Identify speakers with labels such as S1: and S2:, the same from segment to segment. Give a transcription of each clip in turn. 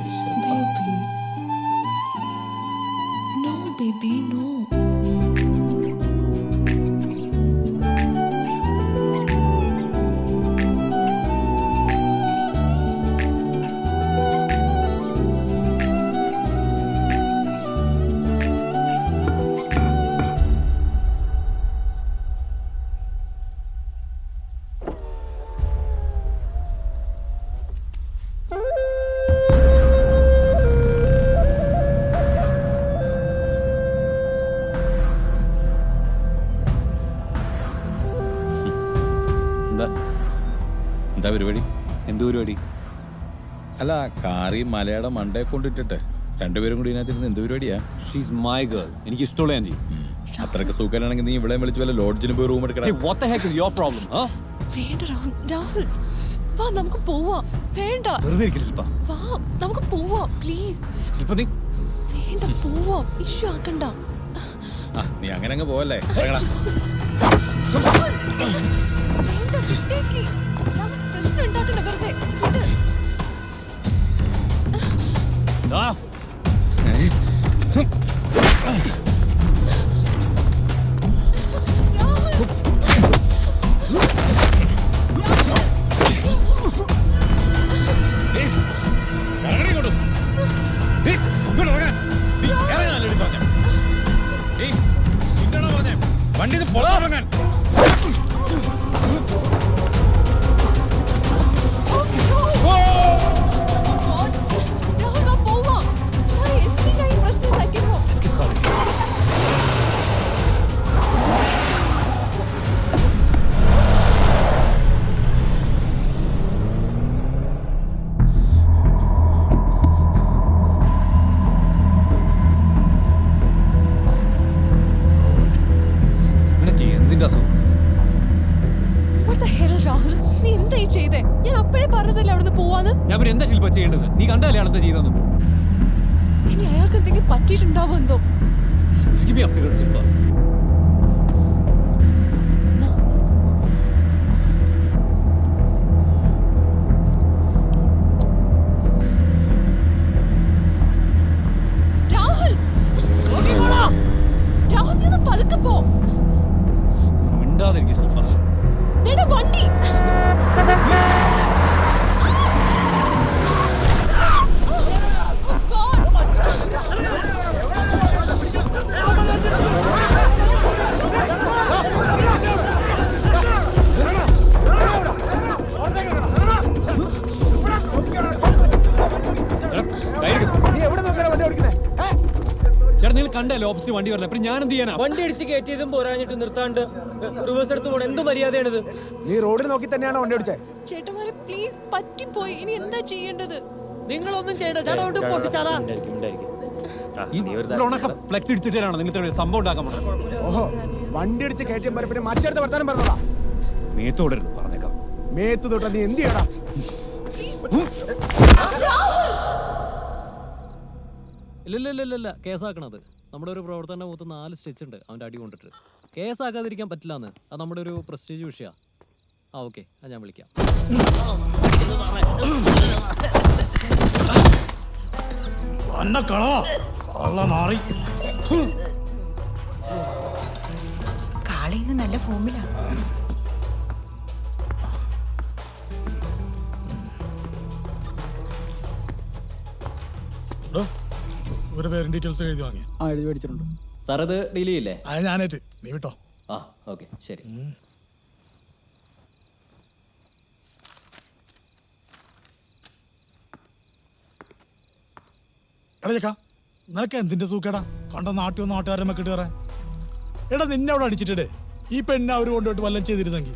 S1: Baby. No, baby, no.
S2: എന്താ പരിപാടി? എന്ത് പരിപാടി? അല്ല, കാറി മലയാള മണ്ടയെ കൊണ്ടിട്ടിട്ട് രണ്ടുപേരും കൂടി ഇതിനകത്തിരുന്ന് എന്ത് പരിപാടിയാ?
S3: She's my girl. എനിക്ക് ഇഷ്ടമുള്ള ഞാൻ ചെയ്യും.
S2: അത്രയ്ക്ക് സുഖമാണെങ്കിൽ നീ ഇവിടെ വിളിച്ച് വല്ല ലോഡ്ജിന് പോയി റൂം എടുക്കണം.
S3: What the heck is your problem?
S1: വേണ്ട രാഹുൽ, രാഹുൽ വാ നമുക്ക് പോവാം. വേണ്ട,
S3: വെറുതെ ഇരിക്കില്ല ശില്പ.
S1: വാ നമുക്ക് പോവാം പ്ലീസ്.
S3: ശില്പ നീ
S1: വേണ്ട, പോവാം. ഇഷ്യൂ ആക്കണ്ട.
S2: നീ അങ്ങനെ അങ്ങ് പോവല്ലേ? ഇറങ്ങടാ.
S1: വേണ്ട, വിട്ടേക്ക്. രാഹുൽ, പ്രശ്നം ഉണ്ടാക്കണ്ട വെറുതെ. വിട്.
S2: വണ്ടി പൊളാറങ്ങാൻ.
S3: ഞാൻ പിന്നെ എന്താ ശില്പ ചെയ്യേണ്ടത്? നീ കണ്ടല്ലേ അയാളെന്താ ചെയ്തെന്ന്?
S1: ഇനി അയാൾക്ക് എന്തെങ്കിലും പറ്റിയിട്ടുണ്ടാവോ എന്തോ.
S3: ശില്പ
S1: രാഹുൽ, രാഹുൽ നീ ഒന്ന് പതുക്കെ പോ.
S3: മിണ്ടാതിരിക്കും ശില്പ.
S1: വണ്ടി
S3: ചേട്ടാ നിങ്ങൾ കണ്ടല്ലേ ഓപ്പോസിറ്റ് വണ്ടി വരണേ? ഞാൻ എന്ത് ചെയ്യാനാ?
S4: വണ്ടി അടിച്ച് കയറ്റിയതും പോരാഞ്ഞിട്ട് നിർത്താണ്ട് റിവേഴ്സ് എടുത്ത് പോകണം. എന്ത് മര്യാദയാണിത്?
S5: നീ റോഡിൽ നോക്കി തന്നെയാണോ വണ്ടി ഓടിച്ചേ?
S1: ചേട്ടന്മാരെ പ്ലീസ്, പറ്റിപ്പോയി. ഇനി എന്താ ചെയ്യേണ്ടത്?
S4: നിങ്ങളൊന്നും ചെയ്യണ്ട. ചേട്ടാ പൊട്ടിച്ചാലാ
S3: ഫ്ലെക്സ് ഇടിച്ചിട്ടാണോ നിങ്ങൾ സംഭവം ഉണ്ടാക്കാൻ പോണത്?
S5: ഓഹോ, വണ്ടി അടിച്ച് കയറ്റിയാൽ പിന്നെ മറ്റടുത്ത് വർത്താനം പറഞ്ഞോളാം.
S3: മേത്തോടരുത് പറഞ്ഞേക്കാം.
S5: മേത്ത് തൊട്ടാ നീ എന്ത് ചെയ്യടാ?
S4: ഇല്ല കേസാക്കണത്. നമ്മുടെ ഒരു പ്രവർത്തന മൂത്ത് 4 സ്റ്റിച്ച് ഉണ്ട് അവൻ്റെ അടി കൊണ്ടിട്ട്. കേസാക്കാതിരിക്കാൻ പറ്റില്ലാന്ന്. അത് നമ്മുടെ ഒരു പ്രസ്റ്റീജ് വിഷയമാണ്. ഓക്കെ, അത് ഞാൻ വിളിക്കാം.
S6: കാളയിന്ന് നല്ല ഫോമിലാ.
S7: ഇവരുടെ പേരും ഡീറ്റെയിൽസ് എഴുതി വാങ്ങി.
S5: എഴുതി മേടിച്ചിട്ടുണ്ട്
S4: സാർ. അത് ഡീൽ ചെയ്യില്ലേ?
S7: അത് ഞാനേറ്റ്, നീ വിട്ടോ.
S4: ഓക്കെ ശരി.
S7: എടാ ചേക്കാ, നിനക്ക് എന്തിന്റെ സൂക്കേടാ? കണ്ട നാട്ടിൽ നാട്ടുകാരെ മെക്കിട്ട് കയറാൻ. എടാ നിന്നെ അവിടെ അടിച്ചിട്ടേ ഈ പെണ്ണെ അവർ കൊണ്ടുപോയിട്ട് വല്ലതും ചെയ്തിരുന്നെങ്കിൽ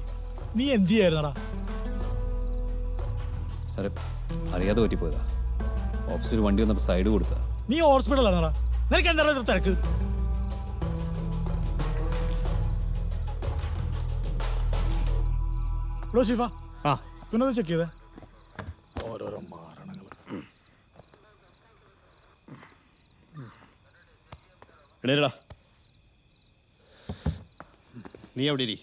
S7: നീ എന്ത് ചെയ്യായിരുന്നടാ?
S3: സാറേ അറിയാതെ പറ്റിപ്പോയതാ. ഓപ്പോസിറ്റ് വണ്ടി വന്നപ്പോൾ സൈഡ് കൊടുത്താ.
S7: നീ ഹോസ്പിറ്റലാണോടാ? നിനക്ക് എന്താ ഇത്ര തിരക്ക്? ഹലോ ഷിഫ, പിന്നെ ചെക്ക് ചെയ്തേ. ഓരോരോ മാരണങ്ങൾ.
S8: എണീരടാ, നീ എവിടെ ഇരി.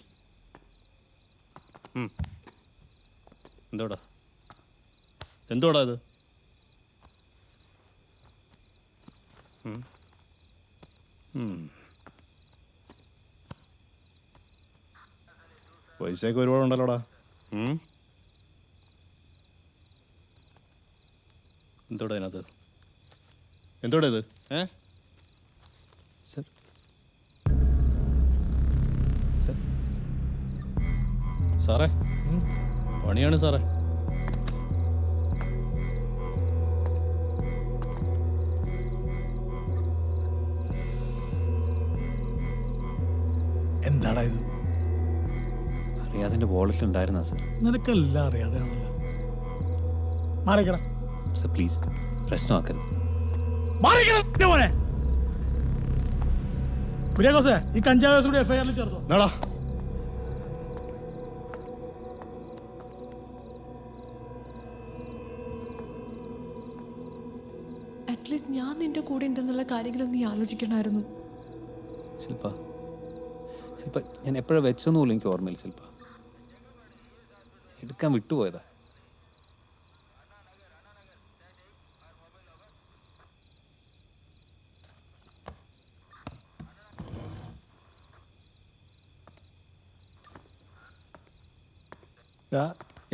S8: എന്തോടാ ഇത്? പൈസയൊക്കെ ഒരുപാടുണ്ടല്ലോടാ. എന്തോടാ അതിനകത്ത്? എന്തോടാ ഇത്?
S3: സർ സർ
S8: സാറേ, പണിയാണ് സാറേ.
S7: എന്താടാ ഇത്?
S3: അറിയാതെ എൻ്റെ വാളറ്റിൽ ഉണ്ടായിരുന്നാ സർ.
S7: നിനക്കെല്ലാം അറിയാതെയാണല്ലോ. മാറിക്കടാ,
S3: സർ പ്ലീസ് പ്രശ്നമാക്കരുത്.
S7: മാറിക്കടാ മോനെ. കുര്യാക്കോസേ, ഈ കഞ്ചാവ് കേസ് കൂടി എഫ്ഐആറിൽ ചേർത്തോ?
S8: നാടാ
S1: അറ്റ്ലീസ്റ്റ് ഞാൻ നിന്റെ കൂടെ ഉണ്ടെന്നുള്ള കാര്യങ്ങളൊന്നും നീ ആലോചിക്കണമായിരുന്നു.
S3: ശില്പ ശില്പ ഞാൻ എപ്പോഴാണ് വെച്ചൊന്നും പോലും എനിക്ക് ഓർമ്മയില്ല. ശില്പ എടുക്കാൻ വിട്ടുപോയതാ.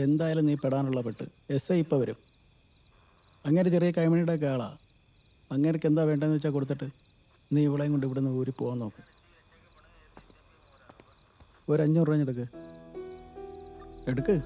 S5: എന്തായാലും നീ പെടാനുള്ള പെട്ട്. എസ് ഐ ഇപ്പോൾ വരും. അങ്ങനെ ചെറിയ കൈമണിയുടെ ഒക്കെ ആളാ. അങ്ങേർക്ക് എന്താ വേണ്ടതെന്ന് വെച്ചാൽ കൊടുത്തിട്ട് നീ ഇവളെയും കൊണ്ട് ഇവിടുന്ന് ഊരി പോകാൻ നോക്ക്. ഒരു 500 രൂപ എടുക്ക്. എടുക്ക്.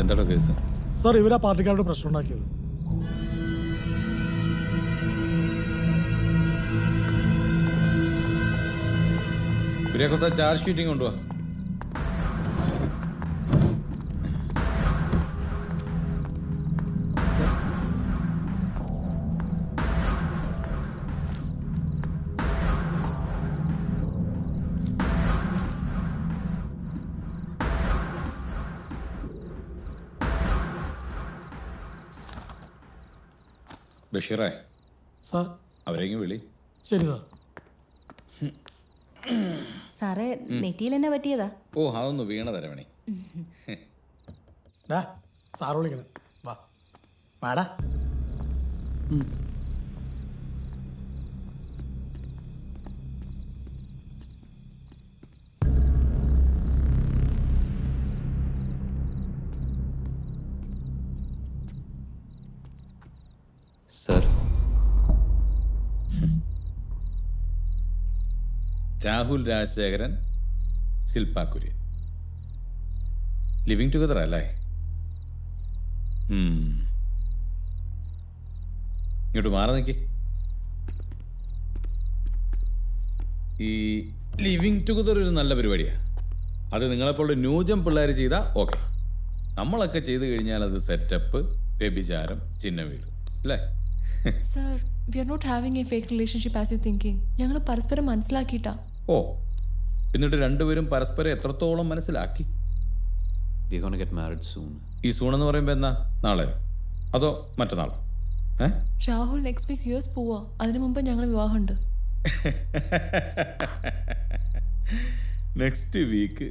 S2: എന്താണോ കേസ്?
S7: സാർ, ഇവരാ പാർട്ടിക്കാരുടെ പ്രശ്നം ഉണ്ടാക്കിയത്.
S2: കുര്യാക്കോസ, ചാർജ് ഷീറ്റിംഗ് കൊണ്ടുപോവാ. ബഷീറേ,
S7: സാർ.
S2: അവരെങ്കിലും വിളി.
S7: ശരി സാർ.
S9: സാറേ, നെറ്റിയിൽ എന്നെ പറ്റിയതാ.
S2: ഓ, അതൊന്ന് വീണ തരവണി.
S7: സാറ് വിളിക്കണം. വാ വാടാ.
S3: സർ,
S2: രാഹുൽ രാജശേഖരൻ, ശില്പ കുര്യൻ ലിവിങ് ടുഗദർ അല്ലേ? ഇങ്ങോട്ട് മാറി നിൽക്കി. ഈ ലിവിങ് ടുഗദർ ഒരു നല്ല പരിപാടിയാണ്. അത് നിങ്ങളെപ്പോലുള്ള ന്യൂജം പിള്ളേർ ചെയ്താൽ ഓക്കെ. നമ്മളൊക്കെ ചെയ്ത് കഴിഞ്ഞാൽ അത് സെറ്റപ്പ്, വ്യഭിചാരം, ചിഹ്ന വീട് അല്ലേ?
S1: Sir, we are not having a fake relationship as you thinking. ഞങ്ങൾ പരസ്പരം മനസ്സിലാക്കിയിട്ടാ.
S2: ഓ, എന്നിട്ട് രണ്ടുപേരും പരസ്പരം എത്രത്തോളം മനസ്സിലാക്കി?
S3: we are going to get married soon.
S2: ഈ സൂണെന്ന് പറയുമ്പോൾ എന്നാ? നാളെയോ അതോ മറ്റന്നാളോ?
S1: രാഹുൽ നെക്സ്റ്റ് വീക്ക് US പോവാ. അതിനു മുമ്പ് ഞങ്ങൾ വിവാഹമുണ്ട്.
S2: നെക്സ്റ്റ് വീക്ക്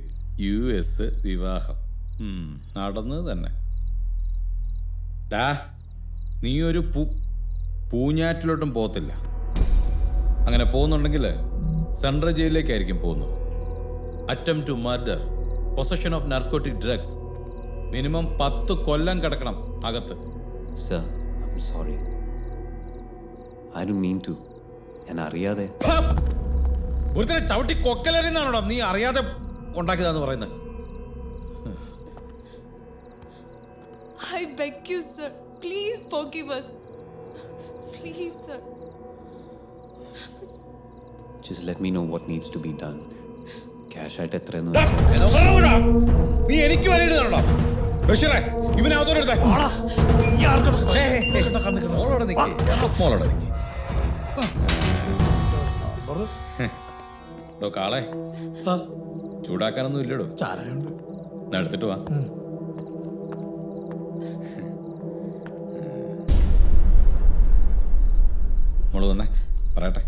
S2: US വിവാഹം നടന്നത് തന്നെ. ഡാ, നീ ഒരു പൂഞ്ഞാറ്റിലോട്ടും പോകത്തില്ല. അങ്ങനെ പോകുന്നുണ്ടെങ്കിൽ സെൻട്രൽ ജയിലിലേക്കായിരിക്കും പോകുന്നത്. Attempt to murder, possession of narcotic drugs, minimum 10 കൊല്ലം കിടക്കണം അകത്ത്.
S3: Sir, I'm sorry. I don't mean to. ഞാൻ അറിയാതെ.
S2: ഒരുത്തരെ ചവിട്ടി കൊക്കലറിയുന്നാണോടാ നീ അറിയാതെ ഉണ്ടാക്കിയതാന്ന് പറയുന്നത്?
S1: I beg you, sir. Please forgive us. Please, sir.
S3: Just let me know what needs to be done. Cash ആയിട്ട് എത്രയെന്ന്
S2: നീ എനിക്ക് വരയിടുന്നാണോ? ബഷീറേ, ഇവനെ അകത്തോടെ മോളോടെ നിൽക്കേ, മോളോടെ നിൽക്കേ. കാളെ
S7: സാർ
S2: ചൂടാക്കാനൊന്നും ഇല്ലടോ.
S7: ചാരയുണ്ട്.
S2: ഞാൻ എടുത്തിട്ട് വാ. മോള് വന്നേ, പറയട്ടെ.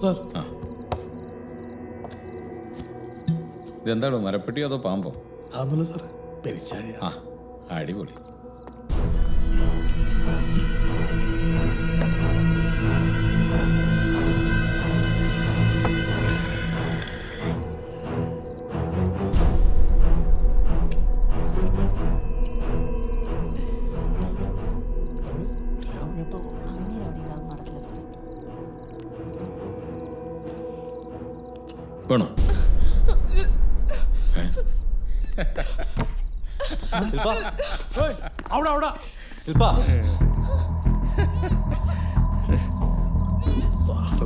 S7: സാർ
S2: ആ, ഇതെന്താണോ, മരപ്പെട്ടിയോ അതോ പാമ്പോ?
S7: അതൊന്നുമില്ല സാറേ, പെരിച്ചാഴിയാ.
S2: ആ, അടിപൊളി. വേണോ?
S3: ശില്പ,
S7: അവിടെ അവിടെ
S3: ശില്പ.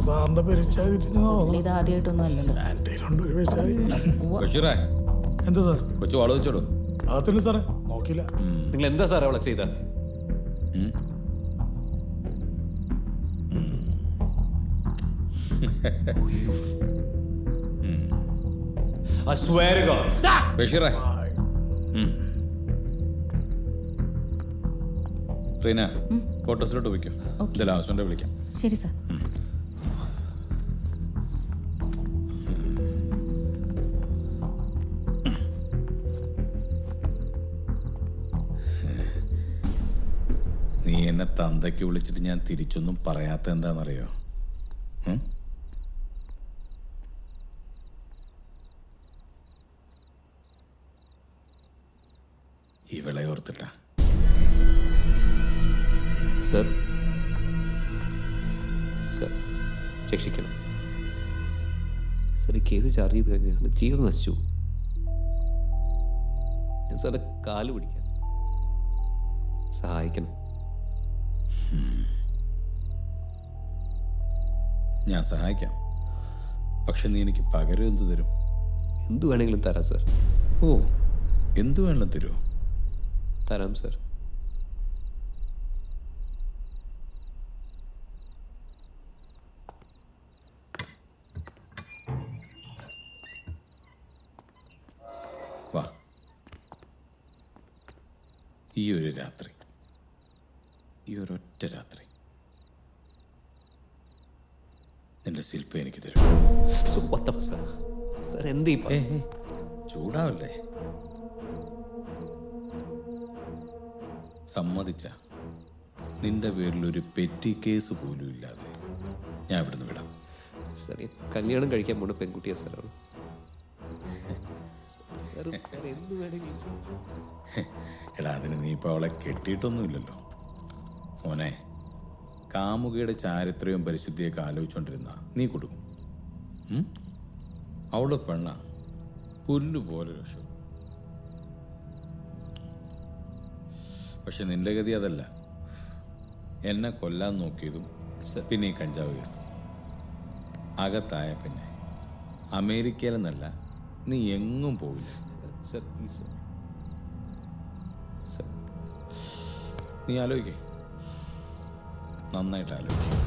S7: സാറിന്റെ പെരിച്ചാഴി തിരിഞ്ഞോ?
S9: ഇത് ആദ്യമായിട്ടൊന്നും അല്ലല്ലോ.
S7: എൻ്റെ ഉണ്ട് ഒരു പെരിച്ചാഴി.
S2: ബഷീറേ,
S7: എന്താ സാർ?
S2: കൊച്ചു വാള വെച്ചോളൂ.
S7: അകത്തുണ്ട് സാറേ, നോക്കിയില്ല.
S3: നിങ്ങൾ എന്താ സാർ അവളെ ചെയ്ത? I swear to God.
S2: ബഷീറേ, Reena ക്വാർട്ടേഴ്സിലോട്ട് വയ്ക്കും. ഇതിൽ ആവശ്യമുണ്ടെ വിളിക്കാം.
S9: ശരി സാർ.
S2: നീ എന്നെ തന്തയ്ക്ക് വിളിച്ചിട്ട് ഞാൻ തിരിച്ചൊന്നും പറയാത്ത എന്താണെന്നറിയോ? ഇവളെ ഓർത്തിട്ടാ.
S3: സർ, സർ രക്ഷിക്കണം സർ. ഈ കേസ് ചാർജ് ചെയ്ത് കഴിഞ്ഞാൽ എൻ്റെ ജീവിതം നശിച്ചു. ഞാൻ സാറിൻ്റെ കാല് പിടിക്കാൻ സഹായിക്കണം.
S2: ഞാൻ സഹായിക്കാം, പക്ഷെ നീ എനിക്ക് പകരം എന്ത് തരും?
S3: എന്ത് വേണമെങ്കിലും തരാം സർ.
S2: ഓ, എന്തു വേണം തരുമോ?
S3: തരാം സർ.
S2: വാ, ഈ ഒരു രാത്രി, ഈ ഒരൊറ്റ രാത്രി നിന്റെ ശില്പ എനിക്ക് തരും.
S3: So what the sir? Sir എന്ത്
S2: ചൂടാവല്ലേ? സമ്മതിച്ച നിന്റെ പേരിൽ ഒരു പെറ്റി കേസ് പോലും ഇല്ലാതെ ഞാൻ ഇവിടുന്ന് വിടാം.
S3: സർ, കല്യാണം കഴിക്കാൻ പോണ പെൺകുട്ടിയാ സാർ അവൾ. സർ എന്ത് വേണമെങ്കിലും.
S2: എടാ, അതിന് നീ ഇപ്പോൾ അവളെ കെട്ടിയിട്ടൊന്നുമില്ലല്ലോ മോനെ. കാമുകയുടെ ചാരിത്രവും പരിശുദ്ധിയൊക്കെ ആലോചിച്ചുകൊണ്ടിരുന്ന നീ കൊടുക്കും. അവള് പെണ്ണ പുല്ലുപോലെ രക്ഷ. പക്ഷെ നിന്റെ ഗതി അതല്ല. എന്നെ കൊല്ലാൻ നോക്കിയതും പിന്നെ ഈ കഞ്ചാവ് കേസും അകത്തായ പിന്നെ അമേരിക്കയിലെന്നല്ല നീ എങ്ങും പോവില്ല.
S3: Sir please sir. സർ
S2: നീ ആലോചിക്കേ, നന്നായിട്ട് ആലോചിക്കും.